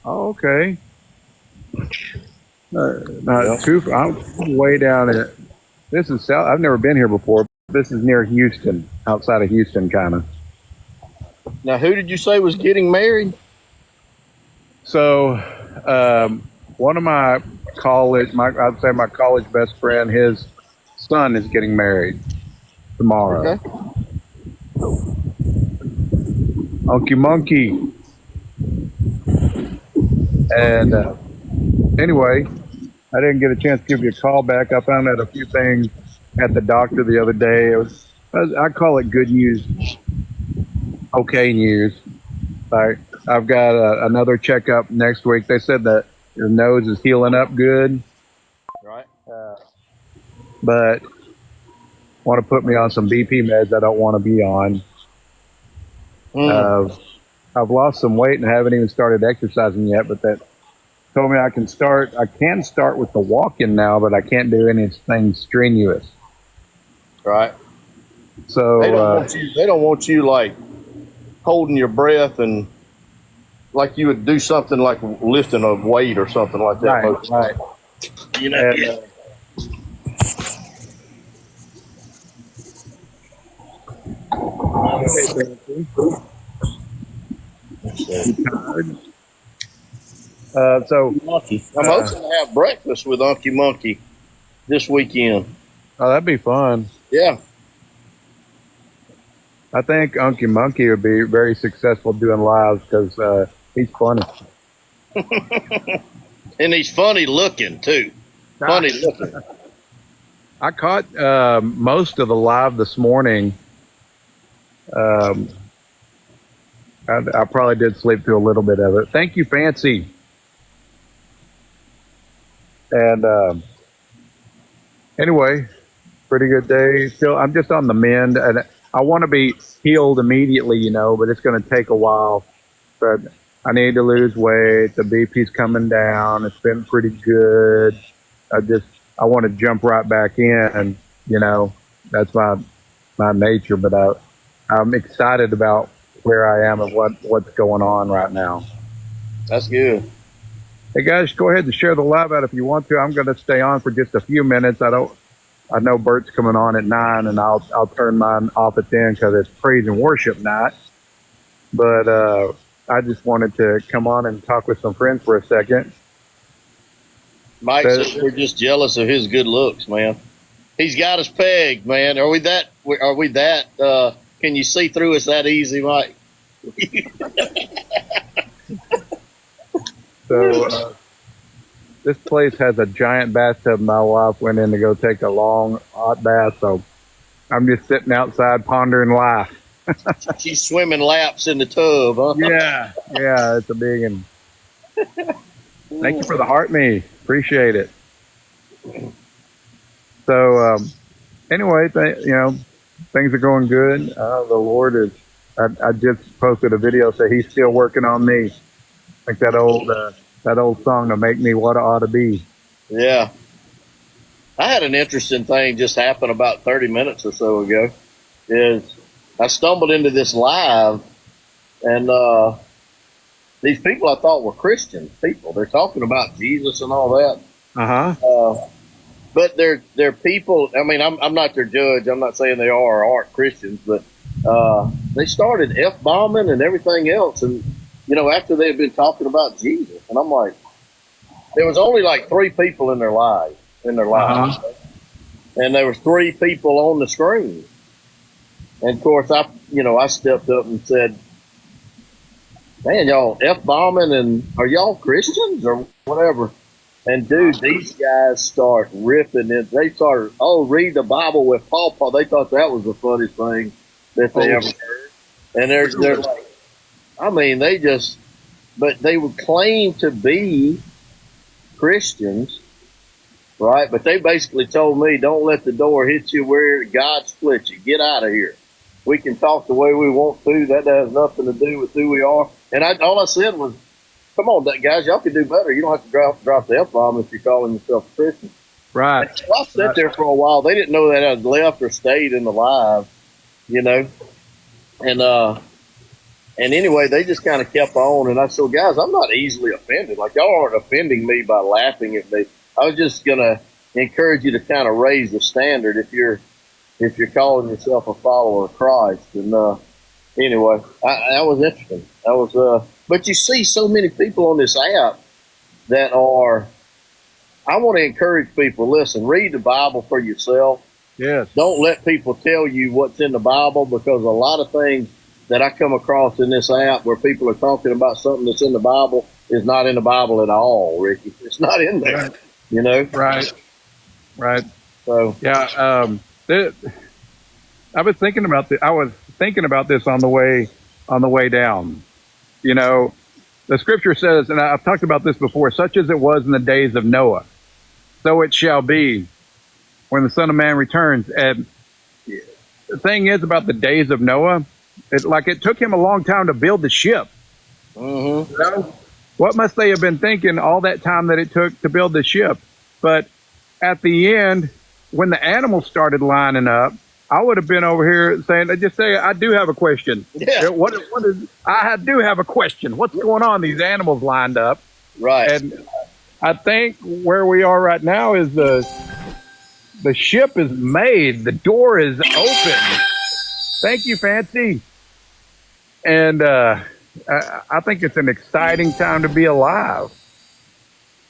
Oh, okay. Yeah. Not too. I'm way down at. This is south. I've never been here before. This is near Houston, outside of Houston, kind of. Now, who did you say was getting married? So, one of my I'd say my college best friend, his son is getting married tomorrow. Okay. Unky Monkey. And anyway, I didn't get a chance to give you a call back. I found out a few things at the doctor the other day. I call it good news, okay news. Like, I've got another checkup next week. They said that your nose is healing up good, Right. but want to put me on some BP meds I don't want to be on. Mm. I've lost some weight and haven't even started exercising yet, but that told me I can start with the walking now, but I can't do anything strenuous. Right. So They don't want you like holding your breath and like you would do something like lifting a weight or something like that. right. You know. And, so I'm hoping to have breakfast with Unky Monkey this weekend. oh, that'd be fun. Yeah. I think Unky Monkey would be very successful doing lives because he's funny. And he's funny looking too. Funny looking. I caught most of the live this morning. I probably did sleep through a little bit of it. Thank you, Fancy. And anyway, pretty good day. Still, I'm just on the mend, and I want to be healed immediately, but it's going to take a while. But I need to lose weight. The BP's coming down. It's been pretty good. I want to jump right back in. That's my nature. But I'm excited about where I am and what's going on right now. That's good. Hey guys, go ahead and share the live out if you want to. I'm going to stay on for just a few minutes. I know Bert's coming on at 9, and I'll turn mine off at 10 because it's praise and worship night. But I just wanted to come on and talk with some friends for a second. Mike says we're just jealous of his good looks, man. He's got us pegged, man. Are we that? Can you see through us that easy, Mike? So this place has a giant bathtub. My wife went in to go take a long hot bath, so I'm just sitting outside pondering life. She's swimming laps in the tub, huh? Yeah, it's a big one. Thank you for the heart me. Appreciate it. So anyway, things are going good. The Lord is. I just posted a video say He's still working on me. Like that old song to make me what I ought to be. Yeah. I had an interesting thing just happen about 30 minutes or so ago. I stumbled into this live, and these people I thought were Christian people. They're talking about Jesus and all that. But they're people. I mean, I'm not their judge. I'm not saying they are or aren't Christians, but they started F-bombing and everything else. And after they had been talking about Jesus, and I'm like, there was only like 3 people in their lives, and there were 3 people on the screen. And of course, I stepped up and said, "Man, y'all F-bombing, and are y'all Christians or whatever?" And dude, these guys start ripping it. They started, read the Bible with Paul. They thought that was the funniest thing that they ever heard. And they're like, I mean, but they would claim to be Christians, right? But they basically told me, don't let the door hit you where God split you. Get out of here. We can talk the way we want to. That has nothing to do with who we are. And all I said was, come on, guys, y'all can do better. You don't have to drop the F-bomb if you're calling yourself a Christian. Right. So I sat there for a while. They didn't know that I left or stayed in the live, And And anyway, they just kind of kept on. And I said, guys, I'm not easily offended. Like, y'all aren't offending me by laughing at me. I was just going to encourage you to kind of raise the standard if you're calling yourself a follower of Christ. And anyway, that was interesting. That was, but you see so many people on this app that are, I want to encourage people, listen, read the Bible for yourself. Yes. Don't let people tell you what's in the Bible, because a lot of things that I come across in this app where people are talking about something that's in the Bible is not in the Bible at all, Ricky. It's not in there, Right. you know? Right. Right. So, Yeah. I was thinking about this. I was thinking about this on the way down. You know, the scripture says, and I've talked about this before, such as it was in the days of Noah, so it shall be when the Son of Man returns. And the thing is about the days of Noah, it took him a long time to build the ship. mm-hmm. You know? What must they have been thinking all that time that it took to build the ship? But at the end, when the animals started lining up, I would have been over here saying, I do have a question. Yeah. I do have a question. What's going on? These animals lined up. Right. And I think where we are right now is the ship is made. The door is open. Thank you, Fancy. And I think it's an exciting time to be alive.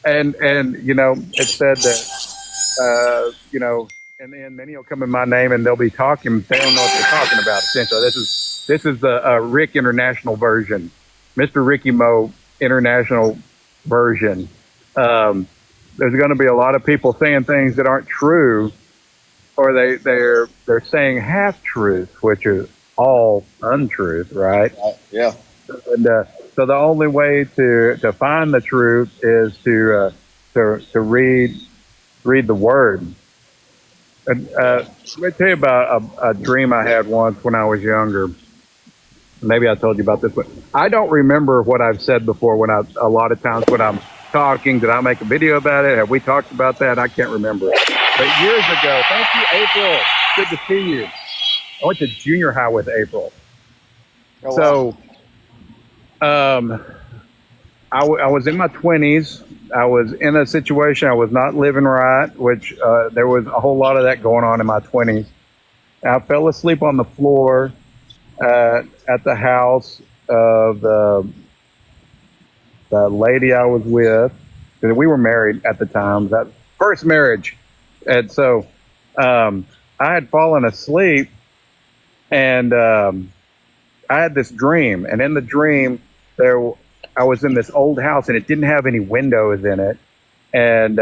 And you know, it said that, you know, and then many will come in my name and they'll be talking. They don't know what they're talking about. Essentially, this is the Rick International version, Mr. RickyMoe International version. There's going to be a lot of people saying things that aren't true, or they're saying half truth, which is all untruth, right? Yeah. And so the only way to find the truth is to read the Word. And let me tell you about a dream I had once when I was younger. Maybe I told you about this, but I don't remember what I've said before. A lot of times when I'm talking, did I make a video about it? Have we talked about that? I can't remember. But years ago, thank you, April. Good to see you. I went to junior high with April. Oh, wow. I was in my 20s. I was in a situation I was not living right, which there was a whole lot of that going on in my 20s. I fell asleep on the floor at the house of the lady I was with. We were married at the time, that first marriage. And so I had fallen asleep, and I had this dream. And in the dream, I was in this old house, and it didn't have any windows in it. And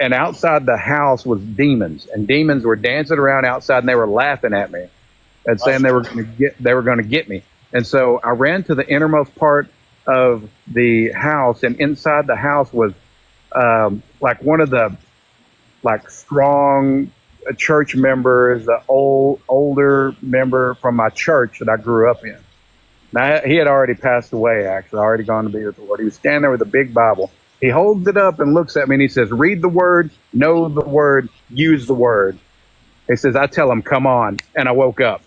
outside the house was demons, and demons were dancing around outside, and they were laughing at me and saying they were going to get me. And so I ran to the innermost part of the house, and inside the house was like one of the strong church members, the older member from my church that I grew up in. Now, he had already passed away, actually, already gone to be with the Lord. He was standing there with a big Bible. He holds it up and looks at me, and he says, read the Word, know the Word, use the Word. He says, I tell him, come on. And I woke up.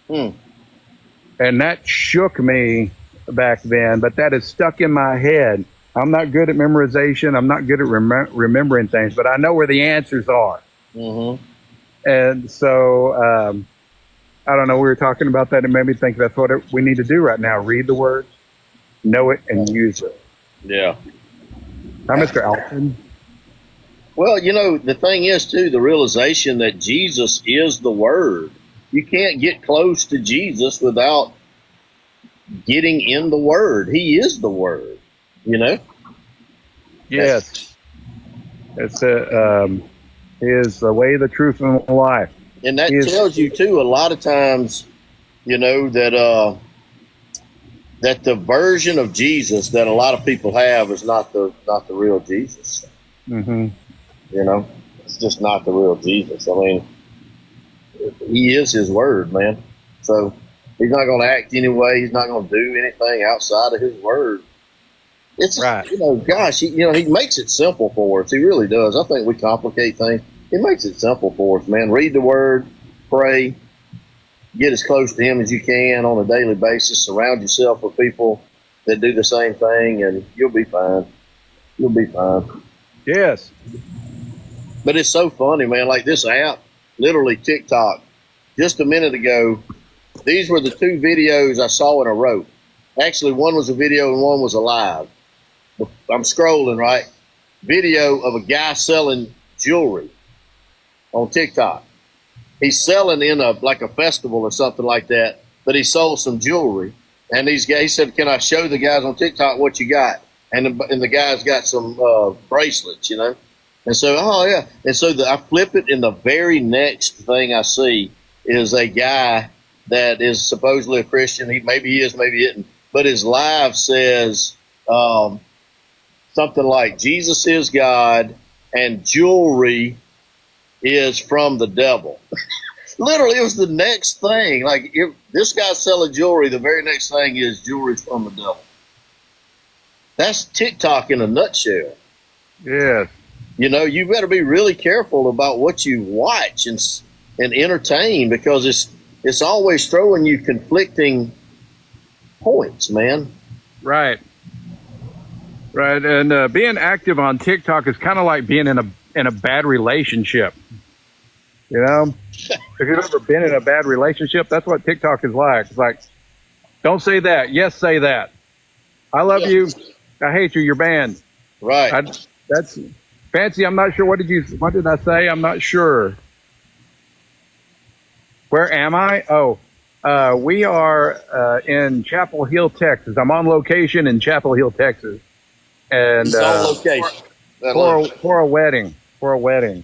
And that shook me back then, but that is stuck in my head. I'm not good at memorization. I'm not good at remembering things, but I know where the answers are. Mm-hmm. And so, I don't know, we were talking about that, and made me think that's what we need to do right now. Read the Word, know it, and use it. Yeah. Hi, Mr. Alton. Well, you know, the thing is, too, the realization that Jesus is the Word. You can't get close to Jesus without getting in the Word. He is the Word, you know? Yes. It's he is the way, the truth, and the life. And that tells you, too, a lot of times, you know, that that the version of Jesus that a lot of people have is not the real Jesus. Mm-hmm. You know, it's just not the real Jesus. I mean, he is his Word, man. So he's not going to act anyway. He's not going to do anything outside of his Word. It's right. You know, gosh, he makes it simple for us. He really does. I think we complicate things. He makes it simple for us, man. Read the Word, pray, get as close to him as you can on a daily basis. Surround yourself with people that do the same thing, and you'll be fine. You'll be fine. Yes. But it's so funny, man. Like this app, literally TikTok, just a minute ago, these were the two videos I saw in a row. Actually, one was a video and one was a live. I'm scrolling, right? Video of a guy selling jewelry on TikTok. He's selling in like a festival or something like that, but he sold some jewelry. And he said, "Can I show the guys on TikTok what you got?" And the guy's got some bracelets, you know. And so, oh yeah. And so I flip it, and the very next thing I see is a guy that is supposedly a Christian. Maybe he is, maybe he isn't. But his live says something like, "Jesus is God and jewelry is from the devil." Literally, it was the next thing. Like, if this guy's selling jewelry, the very next thing is jewelry's from the devil. That's TikTok in a nutshell. Yes. You know, you better be really careful about what you watch and entertain, because it's always throwing you conflicting points, man. Right. Right. And being active on TikTok is kind of like being in a bad relationship. You know, if you've ever been in a bad relationship, that's what TikTok is like. It's like, don't say that. Yes, say that. I love you. I hate you. You're banned. Right. That's fancy. I'm not sure. What did I say? I'm not sure. Where am I? Oh, we are in Chapel Hill, Texas. I'm on location in Chapel Hill, Texas. And It's on location. For a wedding. For a wedding.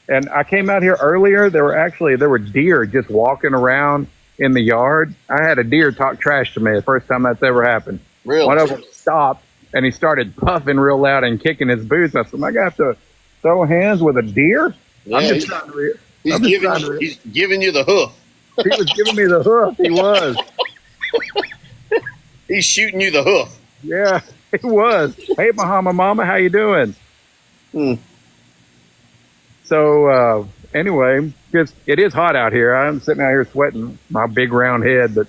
And I came out here earlier. There were deer just walking around in the yard. I had a deer talk trash to me the first time that's ever happened. Really? One of them stopped, and he started puffing real loud and kicking his boots. I said, "Am I going to have to throw hands with a deer?" Yeah, he's giving you the hoof. He was giving me the hoof. He was. He's shooting you the hoof. Yeah, he was. Hey, Bahama Mama, how you doing? So anyway, it is hot out here. I'm sitting out here sweating my big round head, but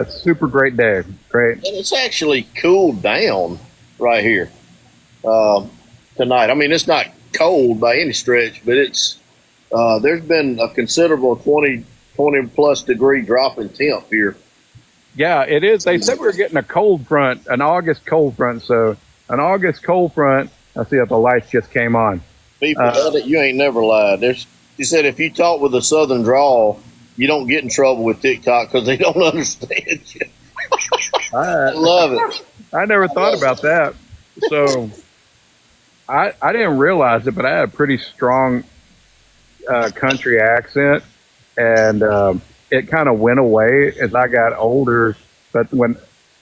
super great day. Great. And it's actually cooled down right here tonight. I mean, it's not cold by any stretch, but it's there's been a considerable 20 plus degree drop in temp here. Yeah, it is. They said we were getting a cold front, an August cold front. So an August cold front. I see if the lights just came on. People, you ain't never lied. You said if you talk with a southern drawl, you don't get in trouble with TikTok because they don't understand you. I love it. I never thought about that. So I didn't realize it, but I had a pretty strong country accent, and it kind of went away as I got older. But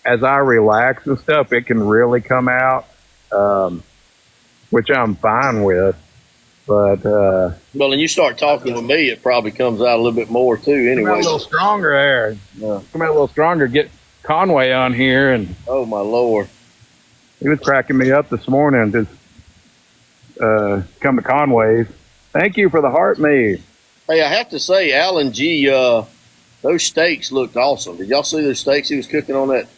as I relax and stuff, it can really come out. Which I'm fine with, but well, and you start talking with me, it probably comes out a little bit more too. Anyway, come out a little stronger there. Yeah. Come out a little stronger. Get Conway on here, and oh my Lord, he was cracking me up this morning. Just come to Conway's. Thank you for the heart, me. Hey, I have to say, Alan G, those steaks looked awesome. Did y'all see those steaks he was cooking on that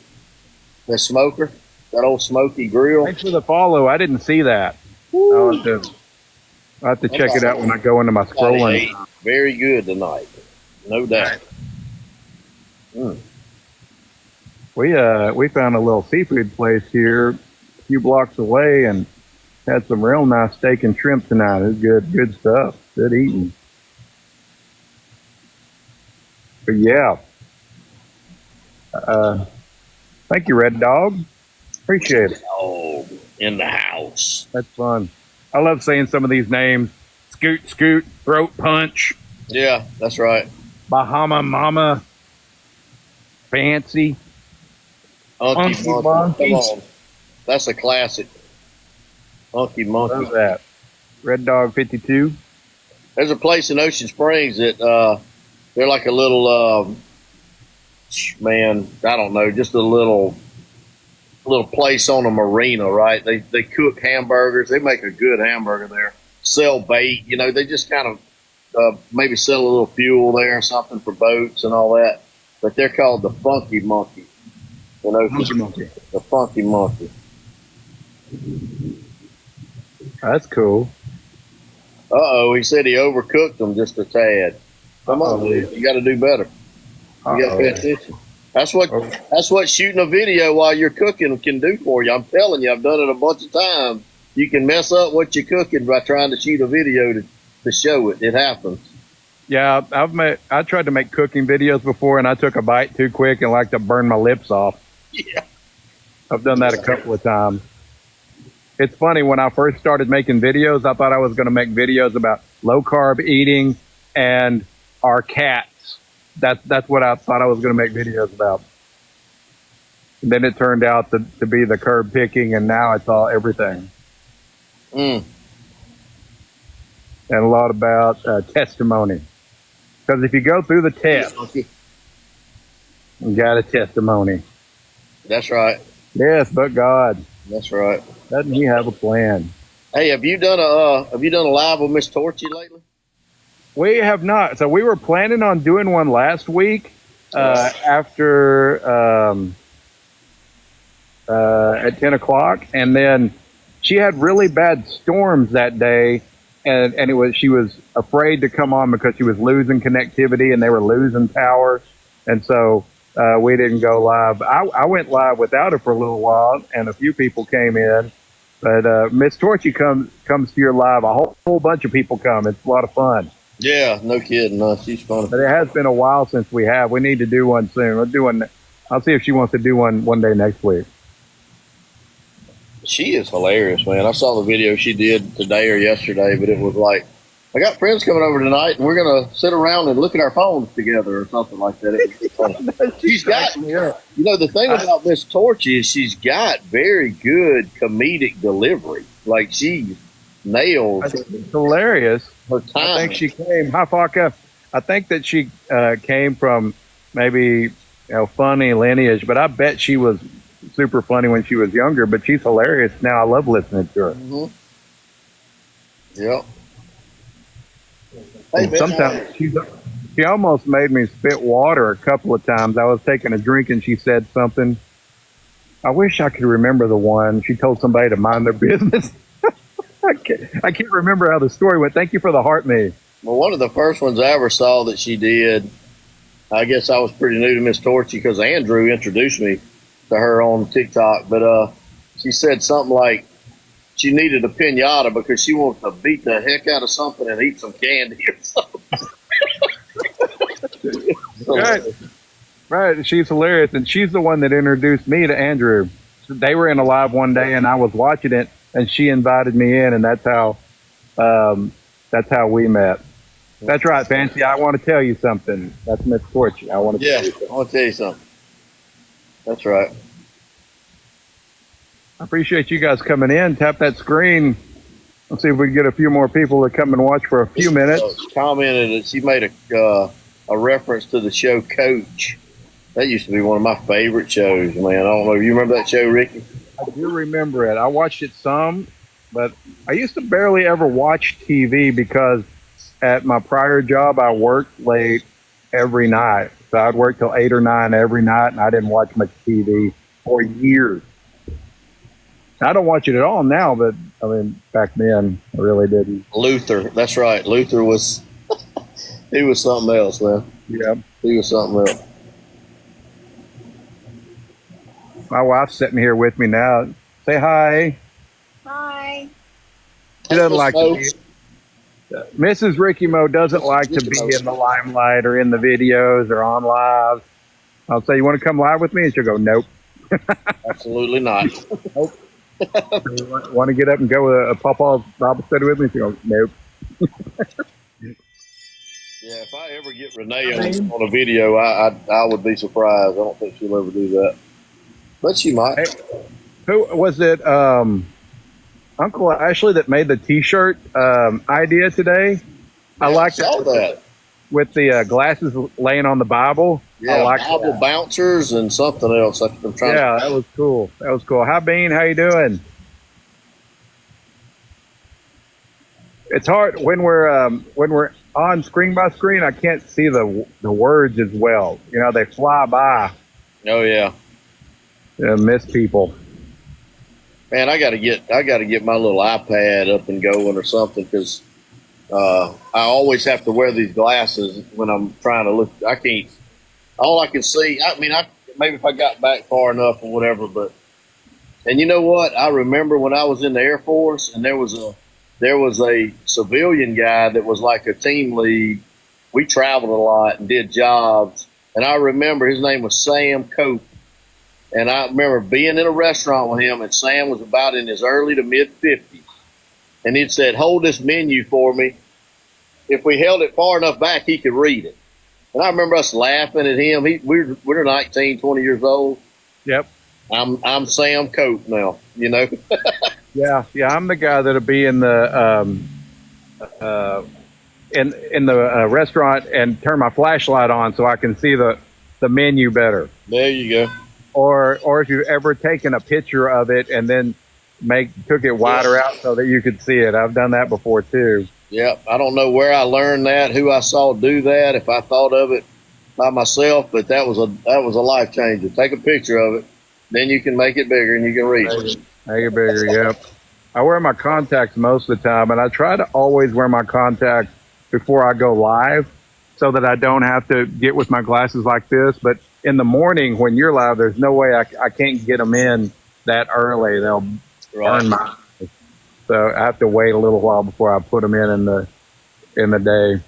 smoker? That old smoky grill. Thanks for the follow. I didn't see that. I'll have to check it out when I go into my scrolling. Very good tonight, no doubt. We found a little seafood place here a few blocks away and had some real nice steak and shrimp tonight. It was good stuff. Good eating. But yeah. Thank you, Red Dog. Appreciate it. Oh, in the house. That's fun. I love saying some of these names. Scoot, Throat Punch. Yeah, that's right. Bahama Mama. Fancy. Unky Monkey. Come on. That's a classic. Unky Monkey. What's that? Red Dog 52. There's a place in Ocean Springs that they're like a little, man, I don't know, just a little place on a marina, right? They cook hamburgers. They make a good hamburger there. Sell bait. You know, they just kind of maybe sell a little fuel there or something for boats and all that. But they're called the Funky Monkey. You know, Funky Monkey. The Funky Monkey. That's cool. He said he overcooked them just a tad. Come on, dude. You got to do better. You got to pay attention. That's what shooting a video while you're cooking can do for you. I'm telling you, I've done it a bunch of times. You can mess up what you're cooking by trying to shoot a video to show it. It happens. Yeah, I tried to make cooking videos before, and I took a bite too quick and like to burn my lips off. Yeah. I've done that a couple of times. It's funny, when I first started making videos, I thought I was going to make videos about low carb eating and our cats. That's what I thought I was going to make videos about. And then it turned out to be the curb picking, and now it's all everything. And a lot about testimony. Because if you go through the test, you got a testimony. That's right. Yes, but God. That's right. Doesn't He have a plan? Hey, have you done a live with Miss Torchy lately? We have not. So we were planning on doing one last week after at 10 o'clock, and then she had really bad storms that day, and she was afraid to come on because she was losing connectivity and they were losing power, and so we didn't go live. I went live without her for a little while, and a few people came in. But Miss Torchy comes to your live. A whole bunch of people come. It's a lot of fun. Yeah, no kidding. No, she's funny. But it has been a while since we have. We need to do one soon. We'll do one. I'll see if she wants to do one day next week. She is hilarious, man. I saw the video she did today or yesterday, but it was like, I got friends coming over tonight, and we're going to sit around and look at our phones together or something like that. It was funny. She's got, the thing about Miss Torchy is she's got very good comedic delivery. Like, she nails hilarious. Her time. I think she came, I think that she came from maybe funny lineage, but I bet she was super funny when she was younger, but she's hilarious now. I love listening to her. Mm-hmm. Yep. Hey, sometimes she almost made me spit water a couple of times. I was taking a drink and she said something. I wish I could remember the one. She told somebody to mind their business. I can't remember how the story went. Thank you for the heart me. Well, one of the first ones I ever saw that she did, I guess I was pretty new to Miss Torchy because Andrew introduced me to her on TikTok. But she said something like she needed a pinata because she wants to beat the heck out of something and eat some candy or something. Right. She's hilarious. And she's the one that introduced me to Andrew. They were in a live one day and I was watching it and she invited me in, and that's how we met. That's right, Fancy. I want to tell you something. That's Miss Torchy. I want to tell you something. I want to tell you something. That's right. I appreciate you guys coming in. Tap that screen. Let's see if we can get a few more people to come and watch for a few minutes. Commented that she made a reference to the show Coach. That used to be one of my favorite shows, man. I don't know. You remember that show, Ricky? I do remember it. I watched it some, but I used to barely ever watch TV because at my prior job, I worked late every night. So I'd work till 8 or 9 every night, and I didn't watch much TV for years. I don't watch it at all now, but I mean, back then I really didn't. Luther, that's right. Luther was, he was something else, man. Yeah. He was something else. My wife's sitting here with me now. Say hi. Hi. She doesn't like to be. Mrs. RickyMoe doesn't like to be in the limelight or in the videos or on live. I'll say, you want to come live with me? And she'll go, nope. Absolutely not. Nope. Want to get up and go with a Pawpaw's Bible study with me? She'll go, nope. Yeah, if I ever get Renee on a video, I would be surprised. I don't think she'll ever do that. But she might. Hey, who was it? Uncle Ashley that made the T-shirt idea today. I like that with the glasses laying on the Bible. Yeah, I like Bible that. bouncers and something else. That was cool. That was cool. Hi, Bean. How you doing? It's hard when we're on screen by screen, I can't see the words as well. You know, they fly by. Oh yeah, Miss people. man, I gotta get my little iPad up and going or something because I always have to wear these glasses when I'm trying to look. I can't. All I can see. I mean, I maybe if I got back far enough or whatever, but and you know what? I remember when I was in the Air Force, and there was a civilian guy that was like a team lead. We traveled a lot and did jobs, and I remember his name was Sam Cope. And I remember being in a restaurant with him, and Sam was about in his early to mid 50s. And he'd said, "Hold this menu for me." If we held it far enough back, he could read it. And I remember us laughing at him. We're 19, 20 years old. Yep. I'm Sam Cope now, you know. Yeah, yeah. I'm the guy that'll be in the uh, in the restaurant and turn my flashlight on so I can see the menu better. There you go. Or if you've ever taken a picture of it and then took it wider out so that you could see it. I've done that before too. Yep. I don't know where I learned that, who I saw do that, if I thought of it by myself, but that was a life changer. Take a picture of it, then you can make it bigger and you can read it. Make it bigger, yep. I wear my contacts most of the time, and I try to always wear my contacts before I go live so that I don't have to get with my glasses like this. But in the morning when you're live, there's no way I can't get them in that early. They'll burn my eyes. So I have to wait a little while before I put them in the day.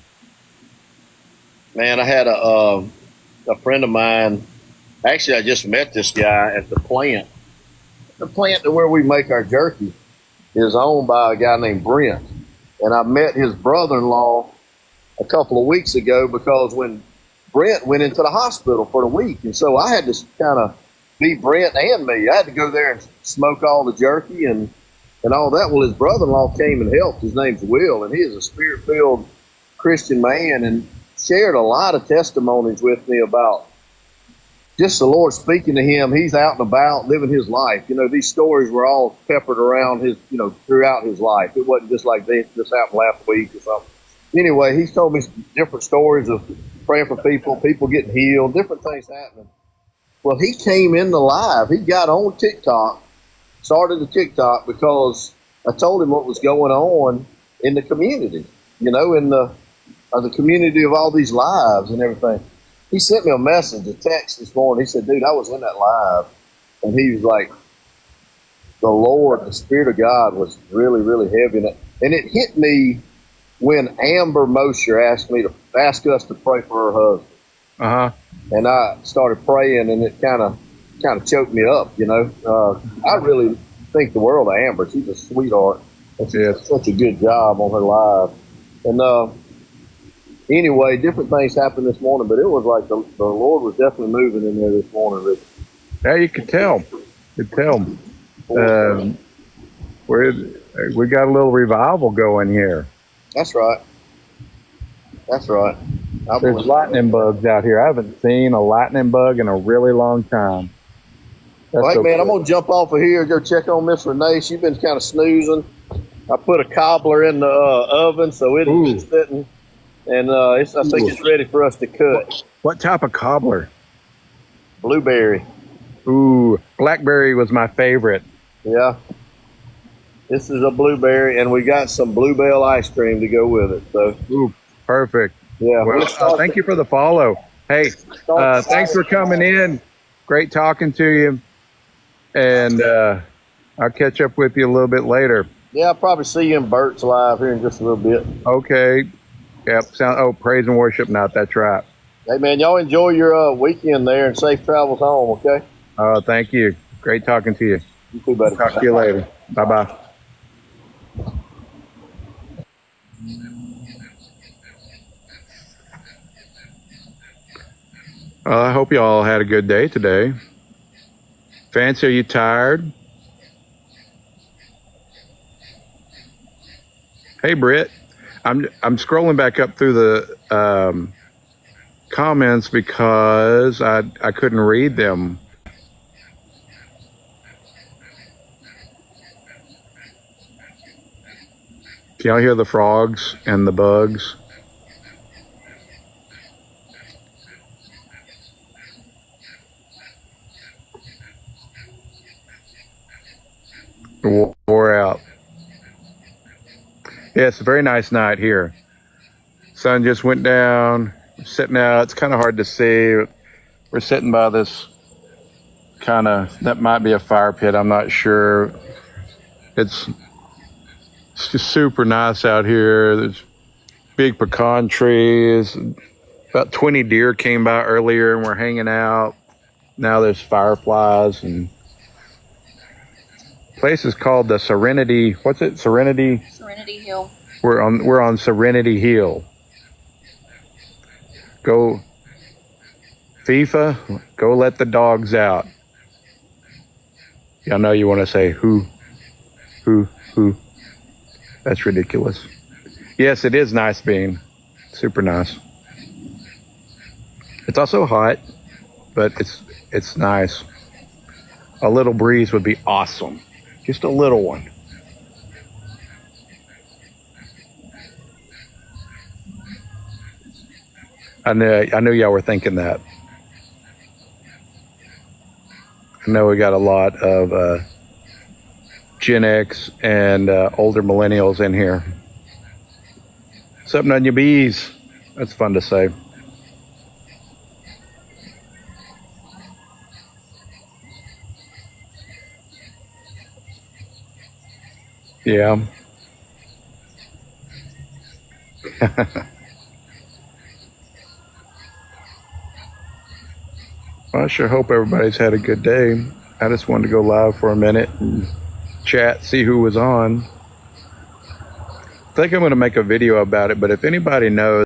Man, I had a friend of mine. Actually, I just met this guy at the plant. The plant where we make our jerky is owned by a guy named Brent. And I met his brother-in-law a couple of weeks ago because when Brent went into the hospital for the week. And so I had to kind of be Brent and me. I had to go there and smoke all the jerky and all that. Well, his brother-in-law came and helped. His name's Will, and he is a spirit-filled Christian man and shared a lot of testimonies with me about just the Lord speaking to him. He's out and about living his life. You know, these stories were all peppered around his, throughout his life. It wasn't just like this happened last week or something. Anyway, he's told me different stories of praying for people getting healed, different things happening. Well, he came in the live. He got on TikTok, started the TikTok because I told him what was going on in the community, in the community of all these lives and everything. He sent me a message, a text this morning. He said, "Dude, I was in that live." And he was like, the Lord, the Spirit of God was really, really heavy in it. And it hit me when Amber Mosher asked us to pray for her husband. Uh-huh. And I started praying, and it kind of choked me up, I really think the world of Amber. She's a sweetheart. And she did such a good job on her live. And anyway, different things happened this morning, but it was like the Lord was definitely moving in there this morning, Rick. Yeah, you could tell. We got a little revival going here. That's right. There's lightning bugs out here. I haven't seen a lightning bug in a really long time. All right, man, I'm going to jump off of here and go check on Miss Renee. She's been kind of snoozing. I put a cobbler in the oven, so it's sitting. And I think it's ready for us to cut. What type of cobbler? Blueberry. Ooh, blackberry was my favorite. Yeah. This is a blueberry, and we got some Bluebell ice cream to go with it. So. Ooh, perfect. Yeah. Well, thank you for the follow. Hey, thanks for coming in. Great talking to you. And I'll catch up with you a little bit later. Yeah, I'll probably see you in Burt's live here in just a little bit. Okay. Yep. Praise and worship night. That's right. Hey, man, y'all enjoy your weekend there and safe travels home, okay? Thank you. Great talking to you. You too, buddy. Talk to you later. Bye-bye. I hope you all had a good day today. Fancy, are you tired? Hey, Britt. I'm scrolling back up through the comments because I couldn't read them. Can y'all hear the frogs and the bugs? Wore out. Yeah, it's a very nice night here. Sun just went down. We're sitting out. It's kind of hard to see. We're sitting by this that might be a fire pit. I'm not sure. It's just super nice out here. There's big pecan trees. About 20 deer came by earlier and we're hanging out. Now there's fireflies, and the place is called the Serenity. What's it? Serenity Hill. We're on Serenity Hill. Go FIFA, go let the dogs out. I know you want to say who. That's ridiculous. Yes, it is nice being. Super nice. It's also hot, but it's nice. A little breeze would be awesome. Just a little one. I knew y'all were thinking that. I know we got a lot of Gen X and older millennials in here. What's up, none your bees? That's fun to say. Yeah. Well, I sure hope everybody's had a good day. I just wanted to go live for a minute and chat, see who was on. I think I'm going to make a video about it, but if anybody knows